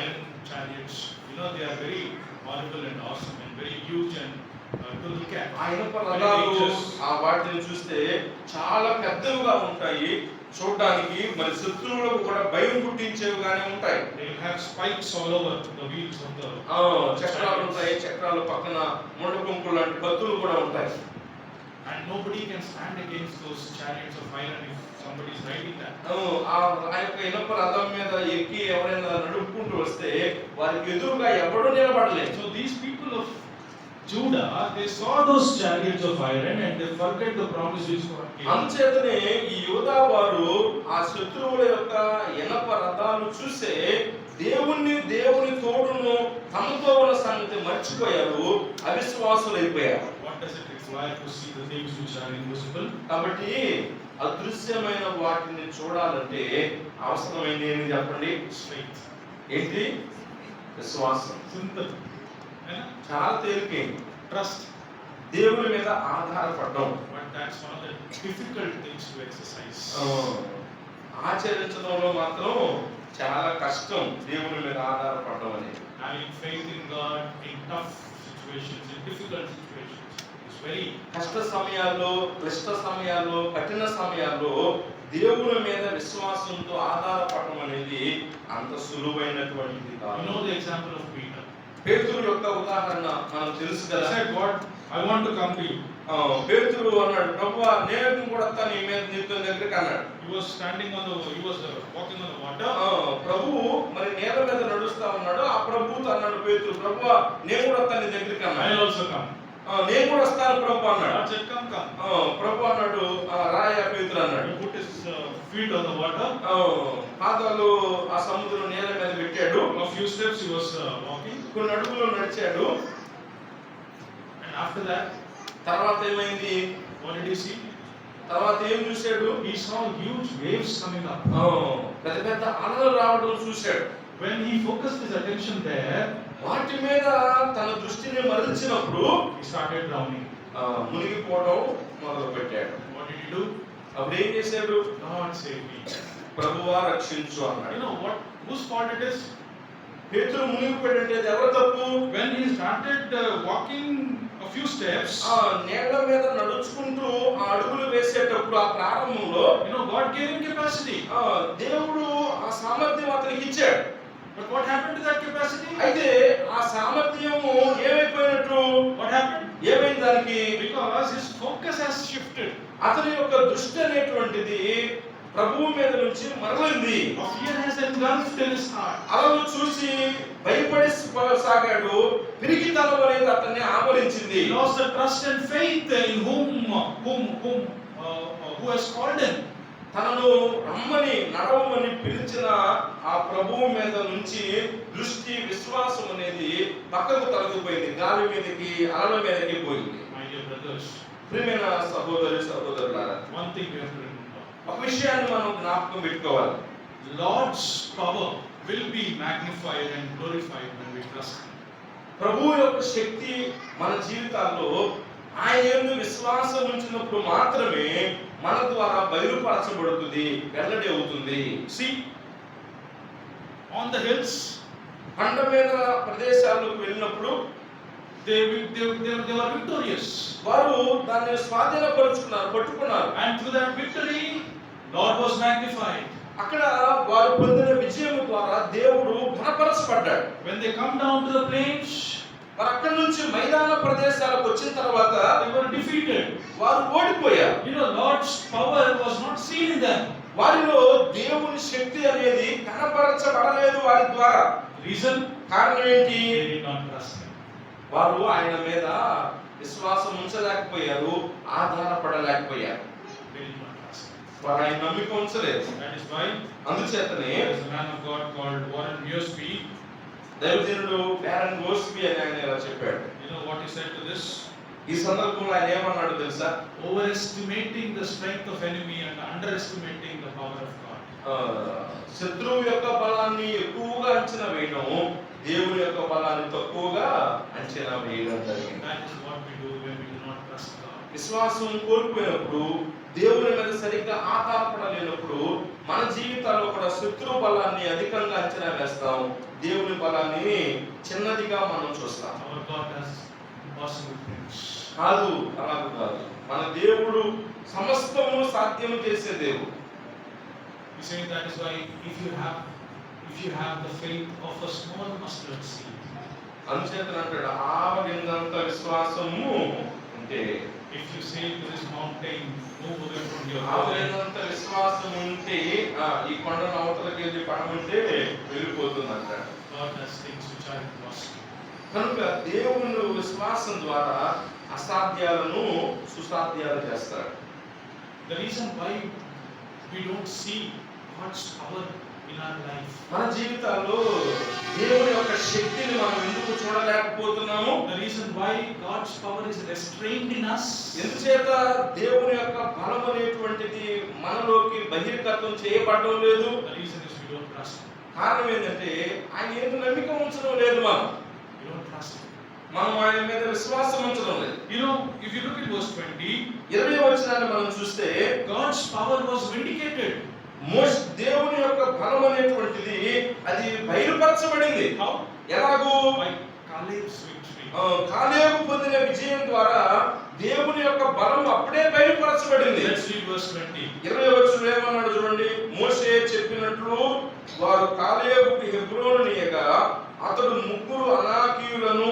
iron chariots, they are very horrible and awesome and very huge and to look at. ఆ ఇనప రథాలు ఆ వాటిని చూస్తే చాలా పెద్దవిగా ఉంటాయి, చూడడానికి మరి శత్రువులకు కూడా భయం పుట్టించేవిగానే ఉంటాయి. They will have spikes all over the wheels of the చక్రాలు ఉంటాయి, చక్రాలు పక్కన ముండకుంకులు లాంటి కత్తులు కూడా ఉంటాయి. and nobody can stand against those chariots of iron if somebody is riding that. ఆ యొక్క ఇనుప రథం మీద ఎక్కి ఎవరైనా నడుపుకుంటూ వస్తే వారికి ఎదురుగా ఎవడూ నిలబడలేదు. So these people of Judah, they saw those chariots of iron and they forget the promise which God gave. అందుచేతనే ఈ యూదా వారు ఆ శత్రువుల యొక్క ఇనప రథాలు చూసే దేవుని తోడును తమతో ఉన్న సంగతి మర్చిపోయారు, అవిశ్వాసులైపోయారు. What does it require to see the things which are invisible? కాబట్టి అదృశ్యమైన వాటిని చూడాలంటే అవసరమైంది ఏంటి చెప్పండి? Faith. ఏంటి? విశ్వాసం. Simple. చాలా తేలికైంది. Trust. దేవుని మీద ఆధారపడడం. But that's one of the difficult things to exercise. ఆచరించడంలో మాత్రం చాలా కష్టం దేవుని మీద ఆధారపడడం అనేది. Having faith in God in tough situations, in difficult situations, is very కష్ట సమయాల్లో, క్లిష్ట సమయాల్లో, కఠిన సమయాల్లో దేవుని మీద విశ్వాసంతో ఆధారపడడం అనేది అంత సులువైనటువంటిది You కాదు. know the example of Peter. పేతురు యొక్క ఉదాహరణ మనకు తెలుసు He కదా. said, God, I want to come to you. పేతురు అన్నాడు, ప్రభువా నేను కూడా వస్తాను నీ మీద నీతో దగ్గరికి అన్నాడు. He was walking on the water. ప్రభువు మరి నేల మీద నడుస్తా ఉన్నాడు. ఆ ప్రభువుతో అన్నాడు పేతురు, ప్రభువా నేను కూడా వస్తాను నీ దగ్గరికి I అన్నాడు. will also come. నేను కూడా వస్తాను ప్రభు అన్నాడు. God said, come. ప్రభు అన్నాడు, రాయ పేతురు అన్నాడు. He put his feet on the water. పాదాలు ఆ సముద్రం నేల మీద పెట్టాడు. A few steps he was walking. కొన్ని అడుగులు నడిచాడు. And after that, తర్వాత ఏమైంది? what did he see? తర్వాత ఏం చూశాడు? He saw huge waves coming up. పెద్ద పెద్ద అలలు రావడం చూశాడు. When he focused his attention there, వాటి మీద తన దృష్టిని మరల్చినప్పుడు he started drowning. మునిగిపోవడం మొదలు పెట్టాడు. What did he do? అప్పుడు ఏం చేశాడు? God save me. ప్రభువా రక్షించు You అన్నాడు. know what? Whose fault it is? పేతురు మునిగిపోయాడంటే అది ఎవరి తప్పు? When he started walking a few steps, నేల మీద నడుచుకుంటూ ఆ అడుగులు వేసేటప్పుడు ఆ ప్రారంభంలో you know, God gave him capacity. దేవుడు ఆ సామర్థ్యం అతనికి ఇచ్చాడు. But what happened to that capacity? అయితే ఆ సామర్థ్యము ఏమైపోయినట్టు? What happened? ఏమైంది దానికి? Because his focus has shifted. అతని యొక్క దృష్టి అనేటువంటిది ప్రభువు మీద నుంచి మరలింది. Fear has engulfed in his heart. అలలు చూసి భయపడి సాగాడు. పిరికితనం అనేది అతన్ని ఆవరించింది. He lost the trust and faith in who has called him. తనను రమ్మని నడవమని పిలిచిన ఆ ప్రభువు మీద నుంచి దృష్టి, విశ్వాసం అనేది పక్కకు తొలగిపోయింది. గాలి మీదకి, అలల మీదకి పోయింది. My dear brothers, ప్రియమైన సహోదరులారా, one thing we have to remember. ఒక విషయాన్ని మనం జ్ఞాపకం పెట్టుకోవాలి. Lord's power will be magnified and glorified when we trust him. ప్రభువు యొక్క శక్తి మన జీవితాల్లో ఆయన యందు విశ్వాసం ఉంచినప్పుడు మాత్రమే మన ద్వారా బయలుపరచబడుతుంది, వెల్లడి అవుతుంది. See, on the hills, కొండమైన ప్రదేశాలకు వెళ్ళినప్పుడు they were victorious. వారు దాన్ని స్వాధీనపరుచుకున్నారు, పట్టుకున్నారు. And through that victory, Lord was magnified. అక్కడ వారు పొందిన విజయం ద్వారా దేవుడు ఘనపరచబడ్డాడు. When they come down to the plains, వారు అక్కడి నుంచి మైదాన ప్రదేశాలకు వచ్చిన తర్వాత they were defeated. వారు ఓడిపోయారు. You know, Lord's power was not seen in them. వారిలో దేవుని శక్తి అనేది కనపరచబడలేదు వారి ద్వారా. Reason? కారణం ఏంటి? They did not trust him. వారు ఆయన మీద విశ్వాసం ఉంచలేకపోయారు, ఆధారపడలేకపోయారు. They did not trust him. వారు ఆయన నమ్మిక ఉంచలేదు. That is why అందుచేతనే there is a man of God called Warren Wiersbe. దైవజనుడు బ్యారన్ గోస్బీ అని ఆయన ఇలా చెప్పాడు. You know what he said to this? ఈ సందర్భంలో ఆయన ఏమన్నాడు తెలుసా? Overestimating the strength of enemy and underestimating the power of God. శత్రువు యొక్క బలాన్ని ఎక్కువగా అంచనా వేయడం, దేవుని యొక్క బలాన్ని తక్కువగా అంచనా వేయడం జరిగింది. That is what we do when we do not trust God. విశ్వాసం కోల్పోయినప్పుడు, దేవుని మీద సరిగ్గా ఆధారపడలేనప్పుడు మన జీవితాల్లో కూడా శత్రు బలాన్ని అధికంగా అంచనా వేస్తాం, దేవుని బలాన్ని చిన్నదిగా మనం చూస్తాం. Our God does impossible things. కాదు, అలాగూ కాదు. మన దేవుడు సమస్తమును సాధ్యం చేసే దేవుడు. He said that is why if you have the faith of a small mustard seed, అందుచేతన అంటాడు ఆవగింజంత విశ్వాసము ఉంటే, if you say to this mountain, move away from your dwelling, ఆవగింజంత విశ్వాసం ఉంటే ఈ కొండను అవతలకి వెళ్ళి పడమంటే వెళ్ళిపోతుంది అంటాడు. God does things which are impossible. కనుక దేవుని విశ్వాసం ద్వారా అసాధ్యాలను సుసాధ్యాలు చేస్తాడు. The reason why we don't see God's power in our life, మన జీవితాల్లో దేవుని యొక్క శక్తిని మనం ఎందుకు చూడలేకపోతున్నాము? the reason why God's power is restrained in us, ఎందుచేత దేవుని యొక్క బలం అనేటువంటిది మనలోకి బహిర్గతం చేయబడడం లేదు? the reason is we don't trust Him. కారణం ఏంటంటే ఆయన ఏదో నమ్మిక ఉంచడం లేదు. We don't trust Him. మనం ఆయన మీద విశ్వాసం ఉంచడం లేదు. You know, if you look at verse 20, 20వ వచనాన్ని మనం చూస్తే God's power was vindicated. దేవుని యొక్క బలం అనేటువంటిది అది బయలుపరచబడింది. How? ఎలాగూ By Caleb's victory. కాలేబు పొందిన విజయం ద్వారా దేవుని యొక్క బలం అప్పుడే బయలుపరచబడింది. Let's read verse 20. 20వ వచనం ఏమన్నాడు చూడండి. మోషే చెప్పినట్లు వారు కాలేబుకి హెబ్రోనునియగా అతడు 3 అనాకీయులను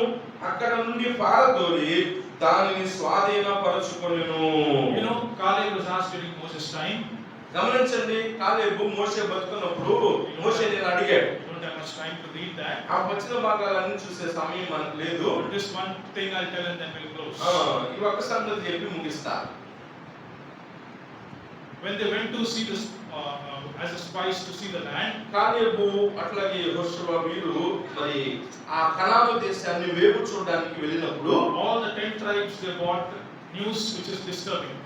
అక్కడ నుండి పారదోలి దానిని స్వాధీనపరచుకొనెను. You know, Caleb was asked during Moses' time. గమనించండి, కాలేబు మోషే బతుకున్నప్పుడు మోషే నేను అడిగాడు. You don't have much time to read that. ఆ వచ్చిన భాగాలన్నీ చూసే సమయం మనకు లేదు. But this one thing I'll tell and then we'll close. ఈ ఒక్క సంగతి చెప్పి ముగిస్తా. When they went to see this as a spies to see the land, కాలేబు అట్లాగే యెహోషువ వీరు మరి ఆ కనాను దేశాన్ని వేగు చూడడానికి వెళ్ళినప్పుడు all the 10 tribes they brought news which is disturbing.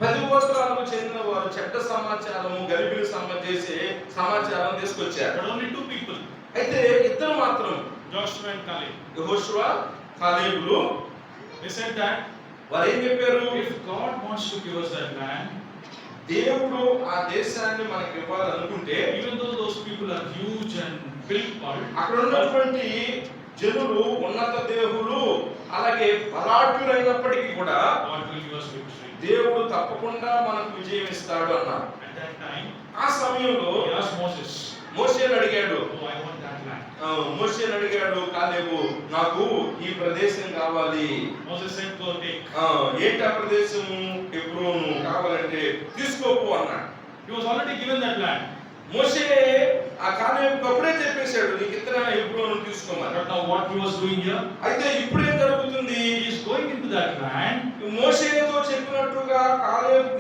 10 గోత్రాలకు చెందిన వారు చెడ్డ సమాచారము గలిబిలి చేసే సమాచారం తీసుకొచ్చారు. But only 2 people, అయితే ఇద్దరు మాత్రం Joshua and Caleb, యెహోషువ కాలేబులు they said that వారు ఏం చెప్పారు? if God wants to give us that land, దేవుడు ఆ దేశాన్ని మనకి ఇవ్వాలనుకుంటే, even though those people are huge and built part, అక్కడ ఉన్నటువంటి జనులు ఉన్నత దేహులు అలాగే బలాఢ్యులైనప్పటికీ కూడా God will give us victory. దేవుడు తప్పకుండా మనకు విజయం ఇస్తాడు అన్నారు. At that time, ఆ సమయంలో he asked Moses, మోషేని అడిగాడు. oh, I want that land. మోషేని అడిగాడు కాలేబు, నాకు ఈ ప్రదేశం కావాలి. Moses said, go take. ఏంటి ఆ ప్రదేశము? హెబ్రోను కావాలంటే తీసుకోపు అన్నాడు. He was already given that land. మోషే ఆ కాలేబుకు అప్పుడే చెప్పేశాడు, నీకు ఇతర హెబ్రోను తీసుకోమని. But now what he was doing here, అయితే ఇప్పుడు ఏం జరుగుతుంది? he is going into that land. మోషేతో చెప్పినట్టుగా కాలేబు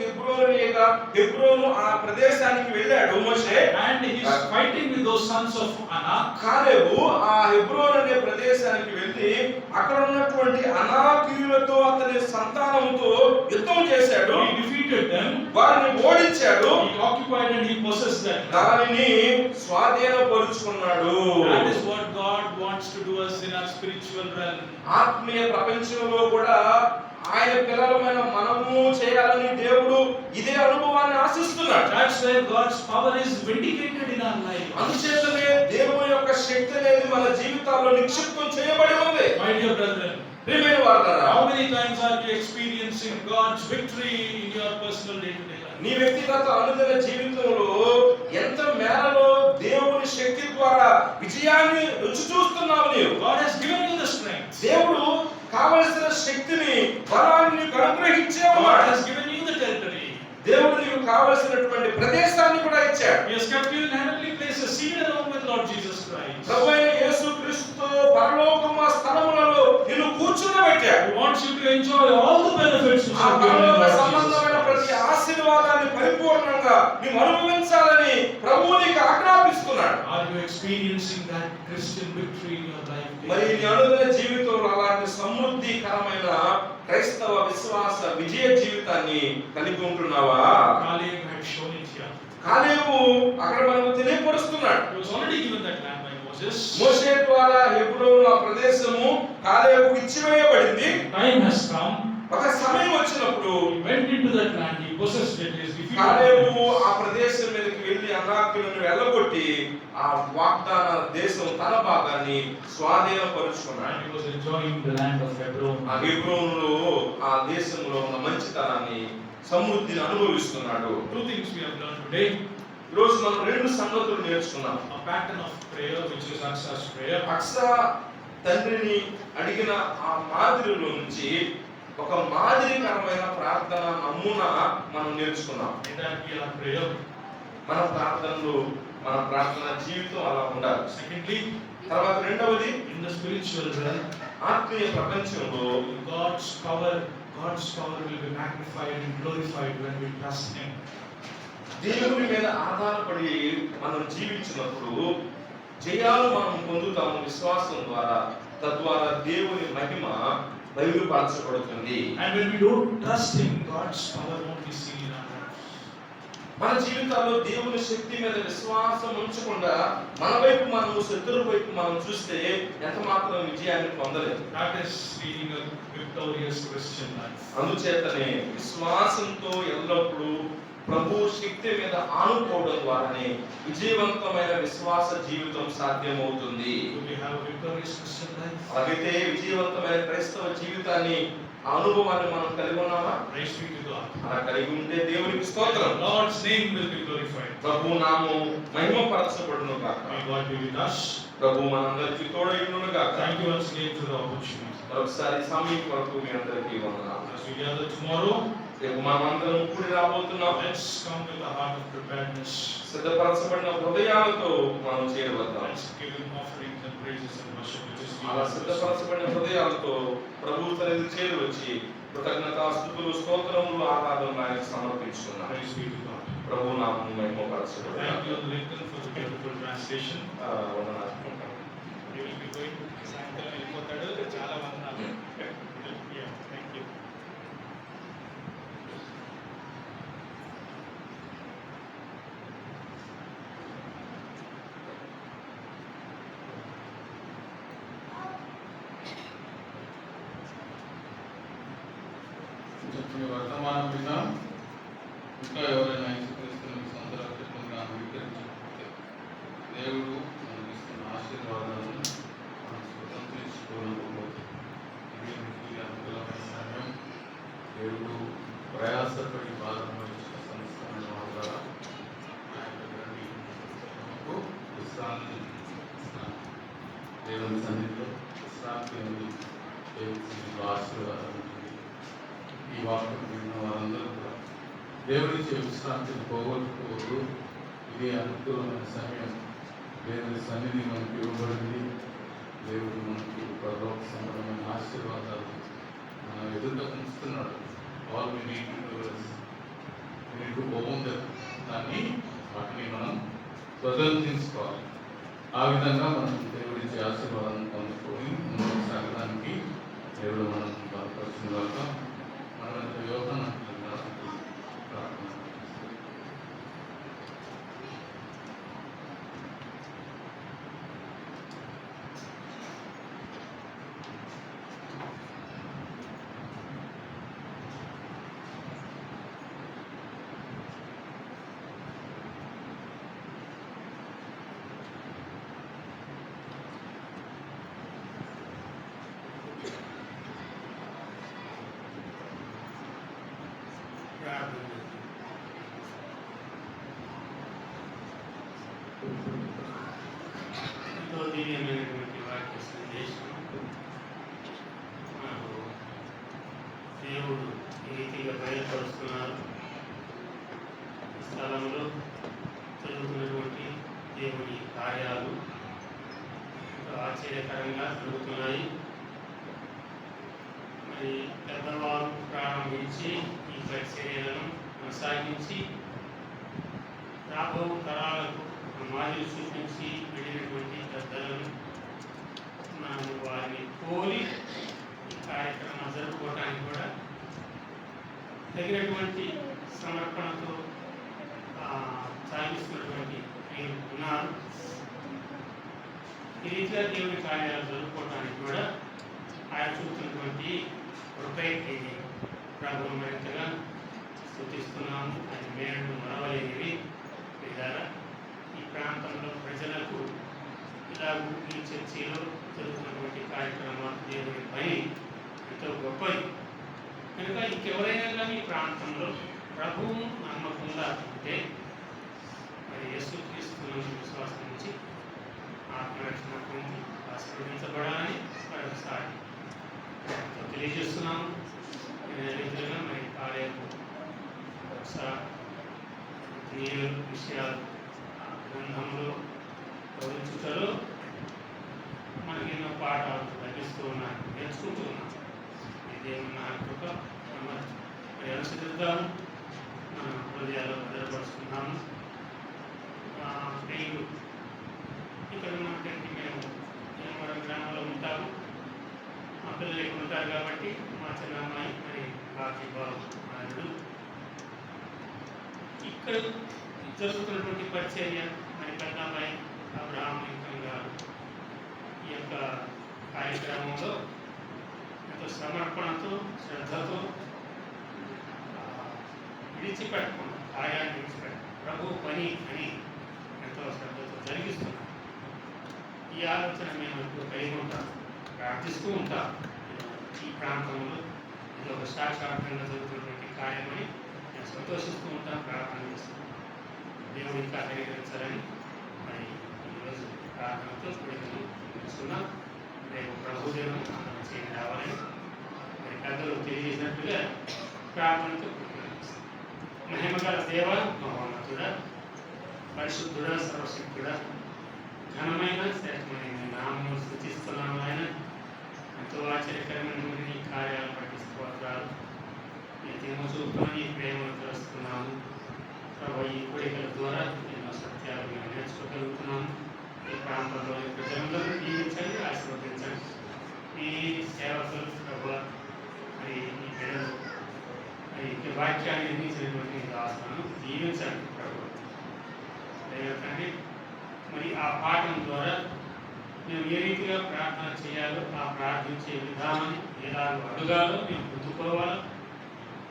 హెబ్రోను ఆ ప్రదేశానికి వెళ్ళాడు మోషే. And he is fighting with those sons of Anak. కాలేబు ఆ హెబ్రోన్ అనే ప్రదేశానికి వెళ్ళి అక్కడ ఉన్నటువంటి అనాకీయులతో అతని సంతానముతో యుద్ధం చేశాడు. He defeated them. వారిని ఓడించాడు. He occupied and he possessed that land. దానిని స్వాధీనపరుచుకున్నాడు. That is what God wants to do us in our spiritual realm. ఆత్మీయ ప్రపంచంలో కూడా ఆయన పిల్లలమైన మనము చేయాలని దేవుడు ఇదే అనుభవాన్ని ఆశిస్తున్నాడు. That's where God's power is vindicated in our life. అందుచేతనే దేవుని యొక్క శక్తి అనేది మన జీవితాల్లో నిక్షిప్తం చేయబడి ఉంది. My dear brethren, ప్రియమైన వారలారా, how many times are you experiencing God's victory in your personal day-to-day life? నీ వ్యక్తిగత అనుదిన జీవితంలో ఎంత మేరలో దేవుని శక్తి ద్వారా విజయాన్ని రుచి చూస్తున్నావు నీవు? God has given you the strength. దేవుడు కావలసిన శక్తిని బలాన్ని నీకు అనుగ్రహించే God ఉన్నాడు. has given you the territory. దేవుడు నీకు కావలసినటువంటి ప్రదేశాన్ని కూడా ఇచ్చాడు. He has kept you in heavenly places, seated along with Lord Jesus Christ. ప్రభువైన యేసుక్రీస్తుతో పరలోకమ స్థలములలో నిన్ను కూర్చుండబెట్టాడు. He wants you to enjoy all the benefits which ఆ are given in పరలోక Lord Jesus సంబంధమైన ప్రతి Christ. ఆశీర్వాదాన్ని పరిపూర్ణంగా నీవు అనుభవించాలని ప్రభువు నీకు ఆజ్ఞాపిస్తున్నాడు. Are you experiencing that Christian victory in your life? మరి నీ అనుదిన జీవితంలో అలాంటి సమృద్ధికరమైన క్రైస్తవ విశ్వాస విజయ జీవితాన్ని కలిగి ఉంటున్నావా? Caleb had shown it here. కాలేబు అక్కడ మనకు తెలియపరుస్తున్నాడు. He was already given that land by Moses. మోషే ద్వారా హెబ్రోను ఆ ప్రదేశము కాలేబుకు ఇచ్చివేయబడింది. Time has come. ఒక సమయం వచ్చినప్పుడు He went into that land. He possessed it. He is defeated. కాలేబు ఆ ప్రదేశం మీదకి వెళ్ళి అనాకీయులను వెళ్ళగొట్టి ఆ వాగ్దాన దేశం తన భాగాన్ని స్వాధీనపరుచుకున్నాడు. And he was enjoying the land of Hebron. ఆ హెబ్రోనులో ఆ దేశంలో ఉన్న మంచితనాన్ని సమృద్ధిని అనుభవిస్తున్నాడు. Two things we have learned today. ఈరోజు మనం రెండు సంగతులు నేర్చుకున్నాం. A pattern of prayer, which is Aksa's prayer. అక్స తండ్రిని అడిగిన ఆ మాదిరిలో నుంచి ఒక మాదిరికరమైన ప్రార్థన నమూనా మనం నేర్చుకున్నాం. In that we are prayer. మన ప్రార్థనలు, మన ప్రార్థన జీవితం అలా ఉండాలి. Secondly, తర్వాత రెండవది, in the spiritual realm, ఆత్మీయ ప్రపంచంలో God's power will be magnified and glorified when we trust Him. దేవుని మీద ఆధారపడి మనం జీవించినప్పుడు జయాలు మనం పొందుతాము విశ్వాసం ద్వారా. తద్వారా దేవుని మహిమ బయలుపరచబడుతుంది. And when we don't trust Him, God's power won't be seen in our lives. మన జీవితాల్లో దేవుని శక్తి మీద విశ్వాసం ఉంచకుండా మన వైపు మనము, శత్రువు వైపు మనం చూస్తే ఎంత మాత్రం విజయాన్ని పొందలేదు. That is leading a victorious Christian life. అందుచేతనే విశ్వాసంతో ఎల్లప్పుడూ ప్రభు శక్తి మీద ఆనుకోవడం ద్వారానే విజయవంతమైన విశ్వాస జీవితం సాధ్యమవుతుంది. Do we have a victorious Christian life? అలాగైతే విజయవంతమైన క్రైస్తవ జీవితాన్ని, ఆ అనుభవాన్ని మనం కలిగి ఉన్నామా? Praise be to God. అలా కలిగి ఉంటే దేవునికి స్తోత్రం. Lord's name will be glorified. ప్రభు నామం మహిమపరచబడును గాక. May God be with us. ప్రభు మనందరికీ తోడైయుండును గాక. Thank you once again for the opportunity. మరొకసారి సమయం కొరకు మీ అందరికీ వందనాలు. As we gather tomorrow, రేపు మనమందరం కూడి రాబోతున్నాం. let's come with a heart of preparedness. సిద్ధపరచబడిన హృదయాలతో మనం చేరవద్దాం. Let's give Him offerings and praises and worship, which is అలా due. సిద్ధపరచబడిన హృదయాలతో ప్రభు సన్నిధికి చేరువచ్చి కృతజ్ఞతాస్తుతులు, స్తోత్రములు, ఆరాధనలు ఆయనకు సమర్పించుకున్నాం. Praise be to God. ప్రభు నామం మహిమపరచబడును. Thank you, Lincoln, for the beautiful translation. వందనాలు. You will be going సాయంత్రం వెళ్ళిపోతాడు. చాలా వందనాలు. Yeah, thank you. చెప్పిన వర్తమానం విన్నా ఇంకా ఎవరైనా యేసుక్రీస్తుని సొంత రక్షకునిగా అంగీకరించకపోతే దేవుడు మనకి ఇస్తున్న ఆశీర్వాదాలను మనం స్వతంత్రించుకోలేకపోతే ఇది మీకు అనుకూలమైన సమయం. దేవుడు ప్రయాసపడి ప్రారంభించిన సంస్థమైన వాళ్ళ ద్వారా ఆయన దగ్గరికి మనకు విశ్రాంతి ఇస్తున్నాను. దేవుని సన్నిధిలో విశ్రాంతి ఉంది. దేవుని సన్నిధిలో ఆశీర్వాదం ఉంటుంది. ఈ వాక్యం విన్న వారందరూ కూడా దేవుడిచ్చే విశ్రాంతిని పోగొట్టుకోవద్దు. ఇది అనుకూలమైన సమయం. దేవుని సన్నిధి మనకు ఇవ్వబడింది. దేవుడు మనకు పరలోక సంబంధమైన ఆశీర్వాదాలు మన ఎదుట ఉంచుతున్నాడు. All we need to own దాన్ని వాటిని మనం స్వతంత్రించుకోవాలి. ఆ విధంగా మనం దేవుడిచ్చే ఆశీర్వాదాన్ని పొందుకొని ముందుకు సాగడానికి దేవుడు మనం బలపరిచిన దాకా మనమంతా యోగం ప్రార్థన. ఎంతో దివ్యమైనటువంటి వాక్య సందేశం మనకు దేవుడు ఈ రీతిగా బయలుపరుస్తున్నారు. ఈ స్థలంలో జరుగుతున్నటువంటి దేవుని కార్యాలు ఎంతో ఆశ్చర్యకరంగా జరుగుతున్నాయి. మరి పెద్దవారు ప్రారంభించి ఈ పరిచర్యలను కొనసాగించి రాబో తరాలకు మాదిరి చూపించి వెళ్ళినటువంటి పెద్దలను మనం వారిని పోలి ఈ కార్యక్రమం జరుపుకోవడానికి కూడా తగినటువంటి సమర్పణతో సాగిస్తున్నటువంటి మీరు ఉన్నారు. ఈ రీతిగా దేవుని కార్యాలు జరుపుకోవడానికి కూడా ఆయన చూపుతున్నటువంటి కృపై ఇది ప్రభువు మరింతగా స్తుతిస్తున్నాము. అది మేలు మరవలేనివి. ద్వారా ఈ ప్రాంతంలో ప్రజలకు ఇలాగూ ఈ చర్చిలో జరుగుతున్నటువంటి కార్యక్రమాలు దేవుని పని ఎంతో గొప్పది కనుక ఇంకెవరైనా కానీ ఈ ప్రాంతంలో ప్రభువును నమ్మకంగా ఉంటే మరి మరి యేసుక్రీస్తునందు విశ్వాసం నుంచి ఆత్మరక్షణ పొంది ఆశీర్వదించబడాలని మరొకసారి తెలియజేస్తున్నాము. రీతిగా మరి కార్యము విషయాలు గ్రంథంలో ప్రవచించుటలో మనకి ఎన్నో పాఠాలు లభిస్తూ ఉన్నాయి, నేర్చుకుంటూ ఉన్నాం. ఇదేమన్నా కృప మరి అనుసరిద్దాము, మన హృదయాల్లో భద్రపరుచుకున్నాము. మీరు ఇక్కడ ఉన్నటువంటి మేము మన గ్రామంలో ఉంటాము, మా పిల్లలు ఇక్కడ ఉంటారు కాబట్టి మా చిన్న అమ్మాయి మరి బాకీ బాబు నాయుడు ఇక్కడ జరుగుతున్నటువంటి పరిచర్య మరి పెద్ద అమ్మాయి అబ్రహాం లింకన్ గారు ఈ యొక్క కార్యక్రమంలో ఎంతో సమర్పణతో శ్రద్ధతో విడిచిపెట్టకుండా కార్యాన్ని విడిచిపెట్టకుండా ప్రభు పని అని ఎంతో శ్రద్ధతో జరిగిస్తున్నాం. ఈ ఆలోచన మేము ఎప్పుడు కలిగి ఉంటాం, ప్రార్థిస్తూ ఉంటాం. ఈ ప్రాంతంలో ఇది ఒక సాక్షాత్కంగా జరుగుతున్నటువంటి కార్యమని నేను సంతోషిస్తూ ఉంటాను, ప్రార్థన చేస్తున్నాను. దేవుడు ఇంకా అంగీకరించాలని మరి ఈరోజు ప్రార్థనతో కూడికను తెలుసుకున్నాం. రేపు ప్రభుదేవం మనం చేయని రావాలని మరి పెద్దలు తెలియజేసినట్టుగా ప్రార్థనతో మహిమగల దేవ, మహోన్నతుడ, పరిశుద్ధుడ, సర్వశక్తుడ, ఘనమైన శ్రేష్టమైన నామమును స్తుతిస్తున్నాము. ఆయన ఎంతో ఆశ్చర్యకరమైన నీ కార్యాలు పట్టిస్తున్నారు. నీ తీర్పు చూపును నీ ప్రేమను తెలుస్తున్నాము. ప్రభు ఈ కోరికల ద్వారా ఎన్నో సత్యాలు మేము నేర్చుకోగలుగుతున్నాము. ఈ ప్రాంతంలోని ప్రజలందరూ దీవించండి, ఆశీర్వదించండి. ఈ సేవకులు ప్రభు మరి ఈ బిడ్డలు మరి ఈ వాక్యాన్ని అందించినటువంటి దాసులను దీవించండి ప్రభు. తండ్రి మరి ఆ పాఠం ద్వారా మేము ఏ రీతిగా ప్రార్థన చేయాలో, ఆ ప్రార్థించే విధానం ఎలాగో అడుగాలో మేము గుర్తుకోవాలో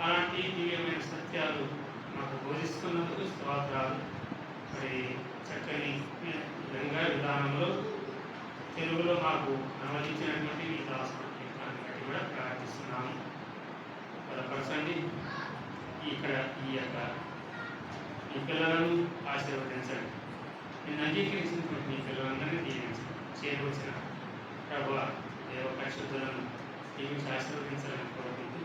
అలాంటి దివ్యమైన సత్యాలు మాకు బోధిస్తున్నందుకు స్తోత్రాలు. మరి చక్కని విధానంలో తెలుగులో మాకు అనువదించినటువంటి మీ దాసుని బట్టి కూడా ప్రార్థిస్తున్నాము. బలపరచండి. ఇక్కడ ఈ పిల్లలను ఆశీర్వదించండి. నేను అంగీకరించినటువంటి మీ పిల్లలందరినీ దీవించండి. చేరువచ్చిన ప్రభు దేవ పరిశుద్ధులను దీవించి ఆశీర్వదించాలని కోరుకుంటూ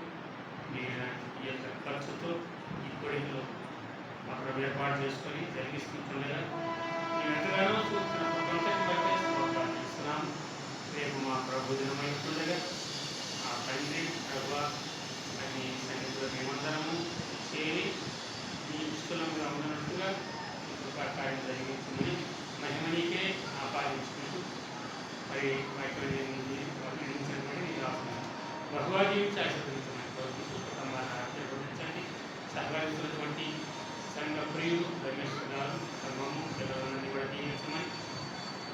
మీరు ఈ యొక్క ఖర్చుతో ఈ కోరికలో అక్కడ ఏర్పాటు చేసుకొని జరిగిస్తుండగా మేము ఎంతగానో చూస్తున్న కొంతటి బట్టే స్తోత్రాలు చేస్తున్నాము. రేపు మా ప్రభు దినమైతుండగా ఆ తండ్రి ప్రభు అని సన్నిధిలో మేమందరము చేరి ఈ పుస్తకంగా ఉన్నట్టుగా కృపా కార్యం జరిగించిందని మహిమనీకే ఆపాదించుకుంటూ మరి అభినందించబడి నేను రాస్తున్నాను. బహువా జీవించి ఆశీర్వదించమని కోరుకుంటూ కుటుంబాన్ని ఆశీర్వదించండి. సహకరిస్తున్నటువంటి సంఘ ప్రియులు రమేష్ గారు కుటుంబము పిల్లలందరినీ కూడా దీవించమని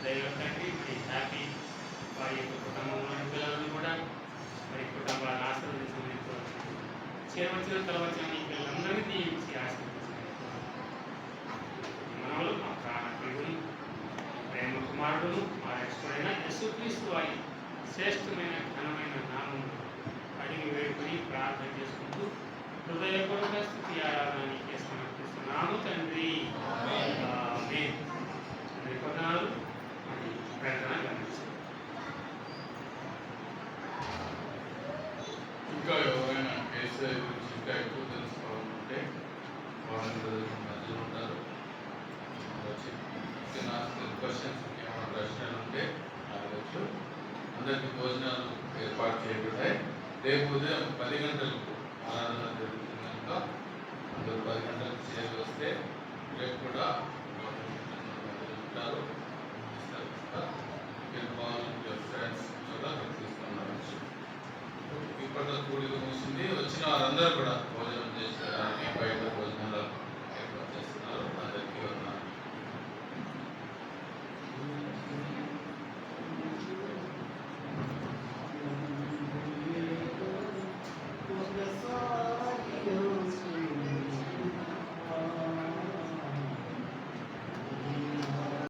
దైవ తండ్రి మరి హ్యాపీ వారి యొక్క కుటుంబంలోని పిల్లలను కూడా మరి కుటుంబాన్ని ఆశీర్వదించమని కోరుకుంటూ చేరవచ్చిన తర్వాత ఈ పిల్లలందరినీ దీవించి ఆశీర్వదించమని మనవలు మా ప్రాణ ప్రియులు ప్రేమ కుమారుడును మా రక్షకుడైన యేసుక్రీస్తు వారి శ్రేష్టమైన ఘనమైన నామమును అడిగి వేడుకొని ప్రార్థన చేసుకుంటూ హృదయపూర్వక స్థుతి ఆరాధన నీకే సమర్పిస్తున్నాము తండ్రి. ఆమేన్. తండ్రి పదాలు మరి ప్రకటన గమనించండి. ఇంకా ఎవరైనా కేసీఐ గురించి ఇంకా ఎక్కువ తెలుసుకోవాలంటే వాళ్ళందరూ మధ్యలో ఉంటారు. వచ్చి క్వశ్చన్స్ ఏమైనా ప్రశ్నలు ఉంటే అడగచ్చు. అందరికీ భోజనాలు ఏర్పాటు చేయబడ్డాయి. రేపు ఉదయం 10 గంటలకు ఆరాధన జరుగుతుంది కనుక అందరూ 10 గంటలకు చేరి వస్తే రేపు కూడా ఉంటారు. ఫ్రెండ్స్ కూడా తీసుకున్నారు. ఇప్పట్లో కూడి ముగిసింది. వచ్చిన వారందరూ కూడా